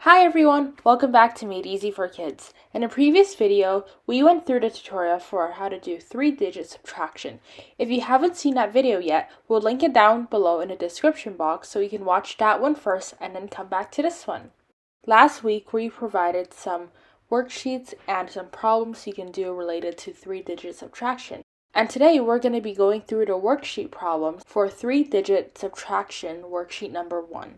Hi everyone, welcome back to Made Easy for Kids. In a previous video, we went through the tutorial for how to do 3-digit subtraction. If you haven't seen that video yet, we'll link it down below in the description box so you can watch that one first and then come back to this one. Last week, we provided some worksheets and some problems you can do related to 3-digit subtraction. And today, we're going to be going through the worksheet problems for 3-digit subtraction worksheet number 1.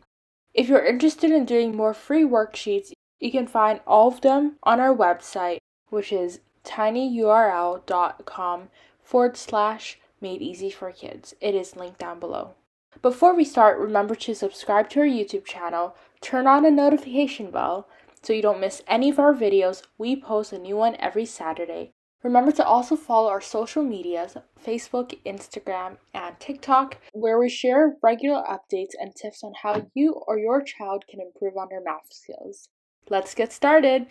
If you're interested in doing more free worksheets, you can find all of them on our website, which is tinyurl.com/madeeasyforkids. It is linked down below. Before we start, remember to subscribe to our YouTube channel, turn on the notification bell so you don't miss any of our videos. We post a new one every Saturday. Remember to also follow our social medias, Facebook, Instagram, and TikTok, where we share regular updates and tips on how you or your child can improve on their math skills. Let's get started!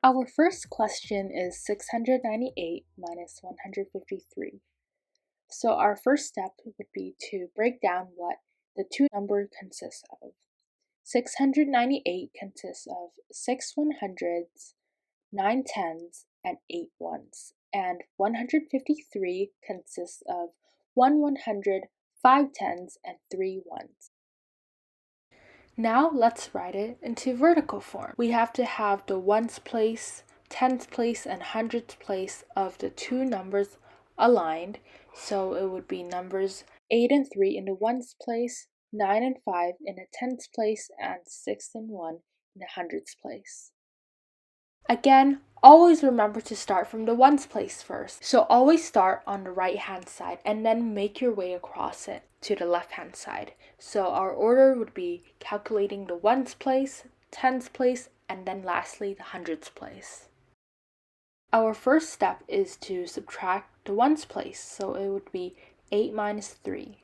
Our first question is 698 minus 153. So our first step would be to break down what the two numbers consist of. 698 consists of 6 100s, 9 10s, and 8 1s, and 153 consists of 1 100, 5 10s, and 3 1s. Now let's write it into vertical form. We have to have the ones place, tens place, and hundreds place of the two numbers aligned, so it would be numbers 8 and 3 in the ones place, 9 and 5 in the tens place, and 6 and 1 in the hundreds place. Again, always remember to start from the ones place first. So always start on the right hand side and then make your way across it to the left hand side. So our order would be calculating the ones place, tens place, and then lastly the hundreds place. Our first step is to subtract the ones place. So it would be 8 minus 3.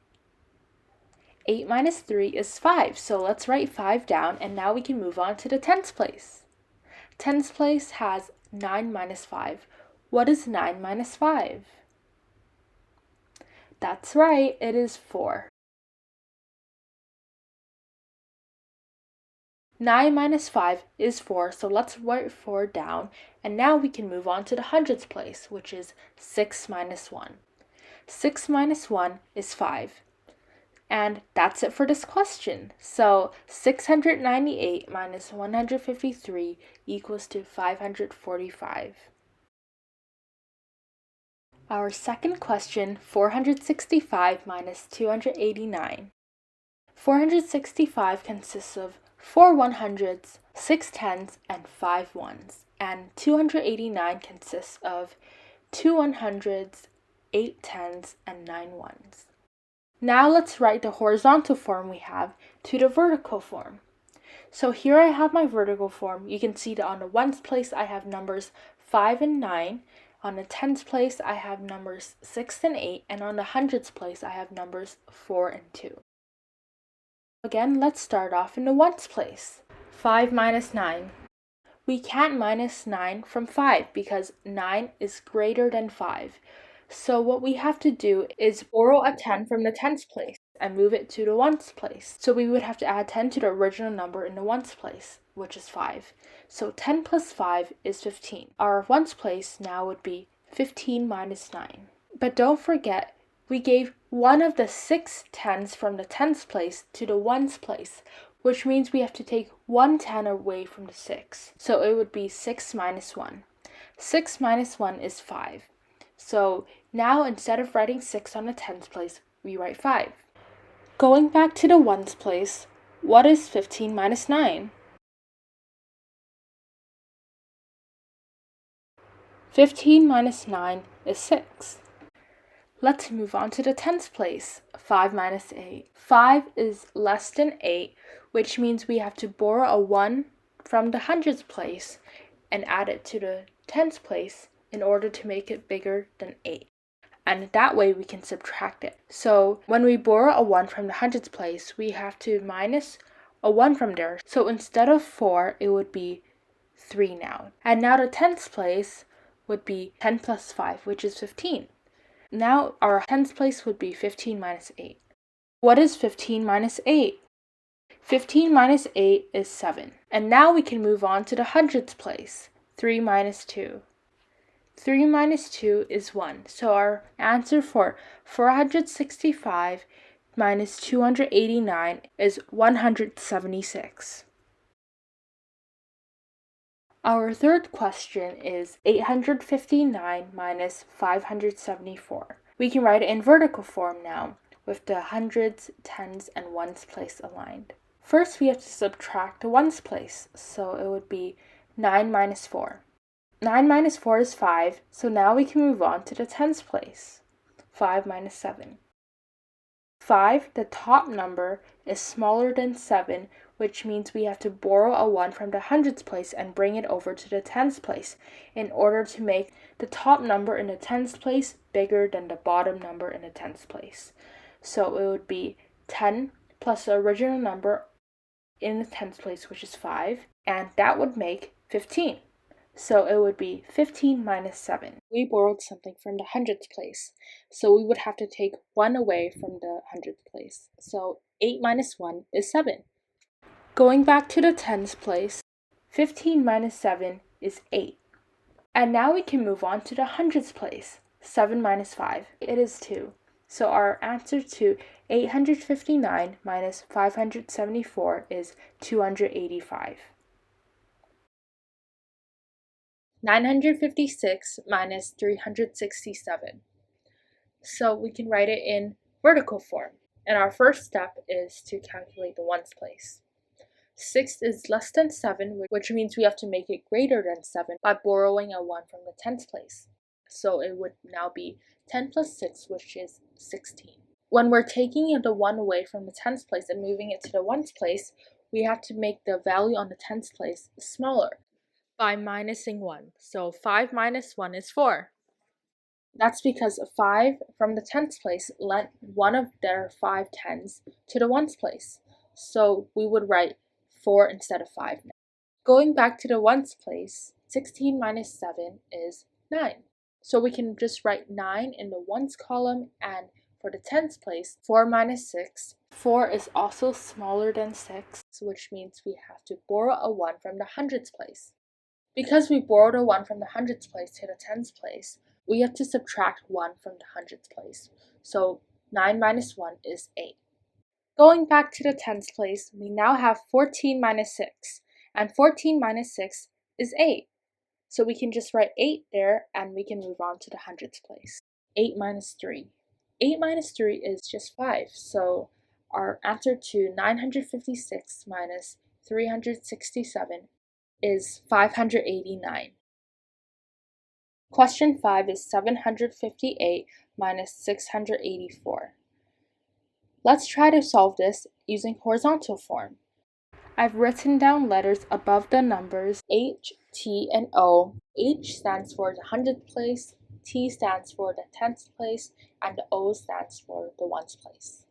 8 minus 3 is 5, so let's write 5 down, and now we can move on to the tens place. Tens place has 9 minus 5. What is 9 minus 5? That's right, it is 4. 9 minus 5 is 4, so let's write 4 down, and now we can move on to the hundreds place, which is 6 minus 1. 6 minus 1 is 5. And that's it for this question. So 698 minus 153 equals to 545. Our second question, 465 minus 289. 465 consists of 4 100s, 6 10s, and 5 1s. And 289 consists of 2 100s, 8 10s, and 9 1s. Now let's write the horizontal form we have to the vertical form. So here I have my vertical form. You can see that on the ones place I have numbers 5 and 9. On the tens place I have numbers 6 and 8. And on the hundreds place I have numbers 4 and 2. Again, let's start off in the ones place. 5 minus 9. We can't minus 9 from 5 because 9 is greater than 5. So what we have to do is borrow a 10 from the tens place and move it to the ones place. So we would have to add 10 to the original number in the ones place, which is 5. So 10 plus 5 is 15. Our ones place now would be 15 minus 9. But don't forget, we gave one of the 6 tens from the tens place to the ones place, which means we have to take 1 10 away from the 6. So it would be 6 minus 1. 6 minus 1 is 5. So now instead of writing 6 on the tens place, we write 5. Going back to the ones place, what is 15 minus 9? 15 minus 9 is 6. Let's move on to the tens place. 5 minus 8. 5 is less than 8, which means we have to borrow a 1 from the hundreds place and add it to the tens place in order to make it bigger than 8. And that way we can subtract it. So when we borrow a 1 from the hundreds place, we have to minus a 1 from there. So instead of 4, it would be 3 now. And now the tens place would be 10 plus 5, which is 15. Now our tens place would be 15 minus 8. What is 15 minus 8? 15 minus 8 is 7. And now we can move on to the hundredths place. 3 minus 2. 3 minus 2 is 1. So our answer for 465 minus 289 is 176. Our third question is 859 minus 574. We can write it in vertical form now, with the hundreds, tens, and ones place aligned. First, we have to subtract the ones place, so it would be 9 minus 4. 9 minus 4 is 5, so now we can move on to the tens place. 5 minus 7. 5, the top number, is smaller than 7, which means we have to borrow a 1 from the hundreds place and bring it over to the tens place in order to make the top number in the tens place bigger than the bottom number in the tens place. So it would be 10 plus the original number in the tens place, which is 5, and that would make 15. So it would be 15 minus 7. We borrowed something from the hundredths place, so we would have to take 1 away from the hundredths place. So 8 minus 1 is 7. Going back to the tens place, 15 minus 7 is 8. And now we can move on to the hundreds place. 7 minus 5, it is 2. So our answer to 859 minus 574 is 285. 956 minus 367. So we can write it in vertical form. And our first step is to calculate the ones place. 6 is less than 7, which means we have to make it greater than 7 by borrowing a 1 from the tens place. So it would now be 10 plus 6, which is 16. When we're taking the 1 away from the tens place and moving it to the ones place, we have to make the value on the tens place smaller by minusing 1. So 5 minus 1 is 4. That's because 5 from the tens place lent one of their 5 tens to the ones place. So we would write 4 instead of 5 now. Going back to the ones place, 16 minus 7 is 9. So we can just write 9 in the ones column, and for the tens place, 4 minus 6. 4 is also smaller than 6, which means we have to borrow a 1 from the hundreds place. Because we borrowed a 1 from the hundreds place to the tens place, we have to subtract 1 from the hundreds place. So 9 minus 1 is 8. Going back to the tens place, we now have 14 minus 6, and 14 minus 6 is 8. So we can just write 8 there, and we can move on to the hundreds place. 8 minus 3. 8 minus 3 is just 5, so our answer to 956 minus 367 is 589. Question 5 is 758 minus 684. Let's try to solve this using horizontal form. I've written down letters above the numbers H, T, and O. H stands for the hundredth place, T stands for the tenth place, and the O stands for the ones place.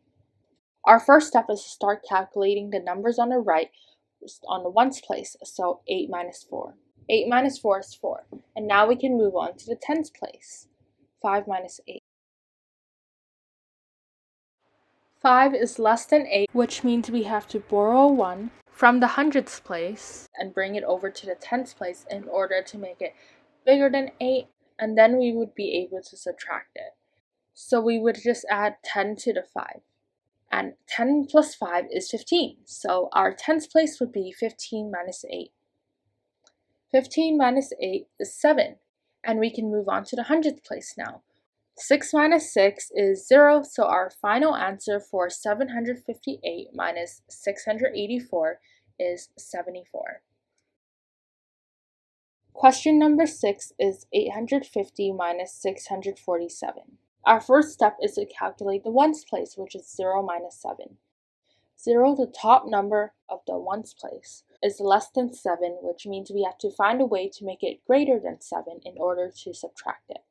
Our first step is to start calculating the numbers on the right on the ones place, so 8 minus 4. 8 minus 4 is 4, and now we can move on to the tens place. 5 minus 8. 5 is less than 8, which means we have to borrow 1 from the hundreds place and bring it over to the tens place in order to make it bigger than 8, and then we would be able to subtract it. So we would just add 10 to the 5. And 10 plus 5 is 15, so our tens place would be 15 minus 8. 15 minus 8 is 7, and we can move on to the hundredth place now. 6 minus 6 is 0, so our final answer for 758 minus 684 is 74. Question number 6 is 850 minus 647. Our first step is to calculate the ones place, which is 0 minus 7. 0, the top number of the ones place, is less than 7, which means we have to find a way to make it greater than 7 in order to subtract it.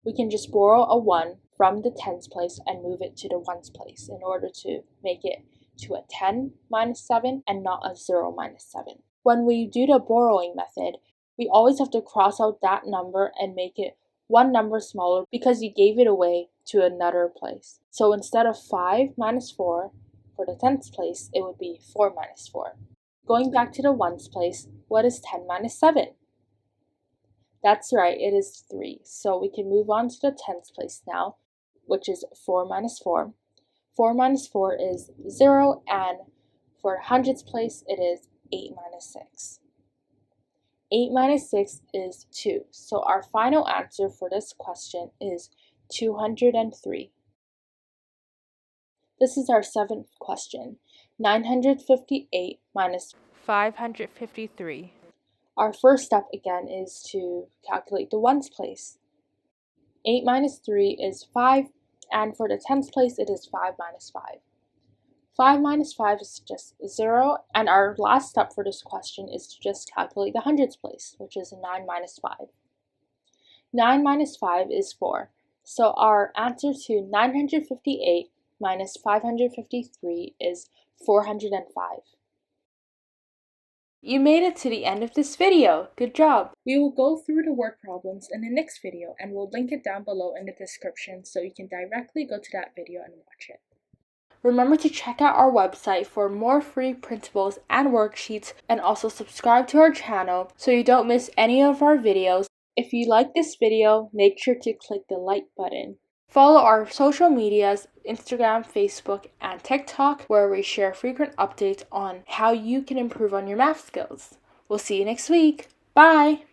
We can just borrow a 1 from the tens place and move it to the ones place in order to make it to a 10 minus 7 and not a 0 minus 7. When we do the borrowing method, we always have to cross out that number and make it one number smaller because you gave it away to another place. So instead of 5 minus 4 for the tens place, it would be 4 minus 4. Going back to the ones place, what is 10 minus 7? That's right, it is 3. So we can move on to the tens place now, which is 4 minus 4. 4 minus 4 is 0, and for hundreds place, it is 8 minus 6. 8 minus 6 is 2. So our final answer for this question is 203. This is our 7th question. 958 minus 553. Our first step again is to calculate the ones place. 8 minus 3 is 5, and for the tens place, it is 5 minus 5. 5 minus 5 is just 0, and our last step for this question is to just calculate the hundreds place, which is 9 minus 5. 9 minus 5 is 4, so our answer to 958 minus 553 is 405. You made it to the end of this video. Good job! We will go through the word problems in the next video, and we'll link it down below in the description so you can directly go to that video and watch it. Remember to check out our website for more free printables and worksheets, and also subscribe to our channel so you don't miss any of our videos. If you like this video, make sure to click the like button. Follow our social medias, Instagram, Facebook, and TikTok, where we share frequent updates on how you can improve on your math skills. We'll see you next week. Bye!